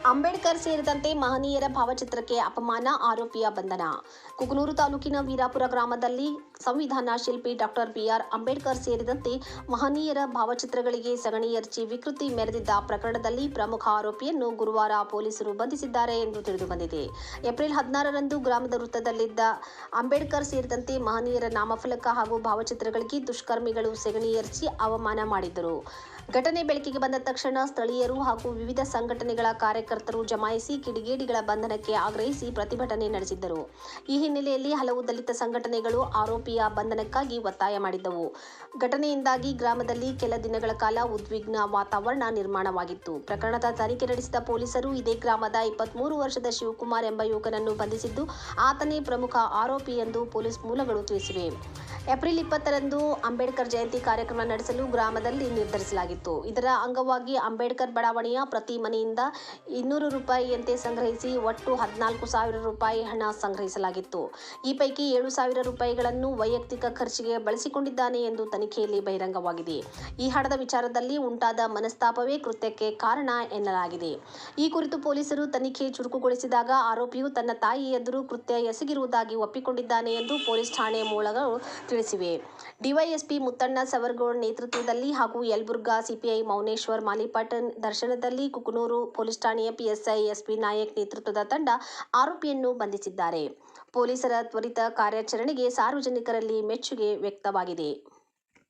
ಅಂಬೇಡ್ಕರ್ ಸೇರಿದಂತೆ ಮಹನೀಯರ ಭಾವಚಿತ್ರಕ್ಕೆ ಅಪಮಾನ, ಆರೋಪಿಯ ಬಂಧನ. ಕುಕನೂರು ತಾಲೂಕಿನ ವೀರಾಪುರ ಗ್ರಾಮದಲ್ಲಿ ಸಂವಿಧಾನ ಶಿಲ್ಪಿ ಡಾಕ್ಟರ್ ಬಿಆರ್ ಅಂಬೇಡ್ಕರ್ ಸೇರಿದಂತೆ ಮಹನೀಯರ ಭಾವಚಿತ್ರಗಳಿಗೆ ಸಗಣಿ ಎರಚಿ ವಿಕೃತಿ ಮೆರೆದಿದ್ದ ಪ್ರಕರಣದಲ್ಲಿ ಪ್ರಮುಖ ಆರೋಪಿಯನ್ನು ಗುರುವಾರ ಪೊಲೀಸರು ಬಂಧಿಸಿದ್ದಾರೆ ಎಂದು ತಿಳಿದುಬಂದಿದೆ. ಏಪ್ರಿಲ್ 16ರಂದು ಗ್ರಾಮದ ವೃತ್ತದಲ್ಲಿದ್ದ ಅಂಬೇಡ್ಕರ್ ಸೇರಿದಂತೆ ಮಹನೀಯರ ನಾಮಫಲಕ ಹಾಗೂ ಭಾವಚಿತ್ರಗಳಿಗೆ ದುಷ್ಕರ್ಮಿಗಳು ಸಗಣಿ ಎರಚಿ ಅವಮಾನ ಮಾಡಿದ್ದರು. ಘಟನೆ ಬೆಳಕಿಗೆ ಬಂದ ತಕ್ಷಣ ಸ್ಥಳೀಯರು ಹಾಗೂ ವಿವಿಧ ಸಂಘಟನೆಗಳ ಕಾರ್ಯಕರ್ತರು ಜಮಾಯಿಸಿ ಕಿಡಿಗೇಡಿಗಳ ಬಂಧನಕ್ಕೆ ಆಗ್ರಹಿಸಿ ಪ್ರತಿಭಟನೆ ನಡೆಸಿದ್ದರು. ಈ ಹಿನ್ನೆಲೆಯಲ್ಲಿ ಹಲವು ದಲಿತ ಸಂಘಟನೆಗಳು ಆರೋಪಿಯ ಬಂಧನಕ್ಕಾಗಿ ಒತ್ತಾಯ ಮಾಡಿದ್ದವು. ಘಟನೆಯಿಂದಾಗಿ ಗ್ರಾಮದಲ್ಲಿ ಕೆಲ ದಿನಗಳ ಕಾಲ ಉದ್ವಿಗ್ನ ವಾತಾವರಣ ನಿರ್ಮಾಣವಾಗಿತ್ತು. ಪ್ರಕರಣದ ತನಿಖೆ ನಡೆಸಿದ ಪೊಲೀಸರು ಇದೇ ಗ್ರಾಮದ 23 ವರ್ಷದ ಶಿವಕುಮಾರ್ ಎಂಬ ಯುವಕನನ್ನು ಬಂಧಿಸಿದ್ದು, ಆತನೇ ಪ್ರಮುಖ ಆರೋಪಿ ಎಂದು ಪೊಲೀಸ್ ಮೂಲಗಳು ತಿಳಿಸಿವೆ. ಏಪ್ರಿಲ್ 20ರಂದು ಅಂಬೇಡ್ಕರ್ ಜಯಂತಿ ಕಾರ್ಯಕ್ರಮ ನಡೆಸಲು ಗ್ರಾಮದಲ್ಲಿ ನಿರ್ಧರಿಸಲಾಗಿತ್ತು. ಇದರ ಅಂಗವಾಗಿ ಅಂಬೇಡ್ಕರ್ ಬಡಾವಣೆಯ ಪ್ರತಿ ಮನೆಯಿಂದ 200 ರೂಪಾಯಿಯಂತೆ ಸಂಗ್ರಹಿಸಿ ಒಟ್ಟು 14,000 ರೂಪಾಯಿ ಹಣ ಸಂಗ್ರಹಿಸಲಾಗಿತ್ತು. ಈ ಪೈಕಿ 7,000 ರೂಪಾಯಿಗಳನ್ನು ವೈಯಕ್ತಿಕ ಖರ್ಚಿಗೆ ಬಳಸಿಕೊಂಡಿದ್ದಾನೆ ಎಂದು ತನಿಖೆಯಲ್ಲಿ ಬಹಿರಂಗವಾಗಿದೆ. ಈ ಹಣದ ವಿಚಾರದಲ್ಲಿ ಉಂಟಾದ ಮನಸ್ತಾಪವೇ ಕೃತ್ಯಕ್ಕೆ ಕಾರಣ ಎನ್ನಲಾಗಿದೆ. ಈ ಕುರಿತು ಪೊಲೀಸರು ತನಿಖೆ ಚುರುಕುಗೊಳಿಸಿದಾಗ ಆರೋಪಿಯು ತನ್ನ ತಾಯಿ ಎದುರು ಕೃತ್ಯ ಎಸಗಿರುವುದಾಗಿ ಒಪ್ಪಿಕೊಂಡಿದ್ದಾನೆ ಎಂದು ಪೊಲೀಸ್ ಠಾಣೆ ಮೂಲಗಳು ತಿಳಿಸಿವೆ. ಡಿವೈಎಸ್ಪಿ ಮುತ್ತಣ್ಣ ಸವರಗೋಡ್ ನೇತೃತ್ವದಲ್ಲಿ ಹಾಗೂ ಯಲಬುರ್ಗಾ ಸಿಪಿಐ ಮೌನೇಶ್ವರ್ ಮಾಲಿಪಾಟ್ ದರ್ಶನದಲ್ಲಿ ಕುಕನೂರು ಪೊಲೀಸ್ ಠಾಣೆಯ ಪಿಎಸ್ಐ ಎಸ್ಪಿ ನಾಯಕ್ ನೇತೃತ್ವದ ತಂಡ ಆರೋಪಿಯನ್ನು ಬಂಧಿಸಿದ್ದಾರೆ. ಪೊಲೀಸರ ತ್ವರಿತ ಕಾರ್ಯಾಚರಣೆಗೆ ಸಾರ್ವಜನಿಕರಲ್ಲಿ ಮೆಚ್ಚುಗೆ ವ್ಯಕ್ತವಾಗಿದೆ.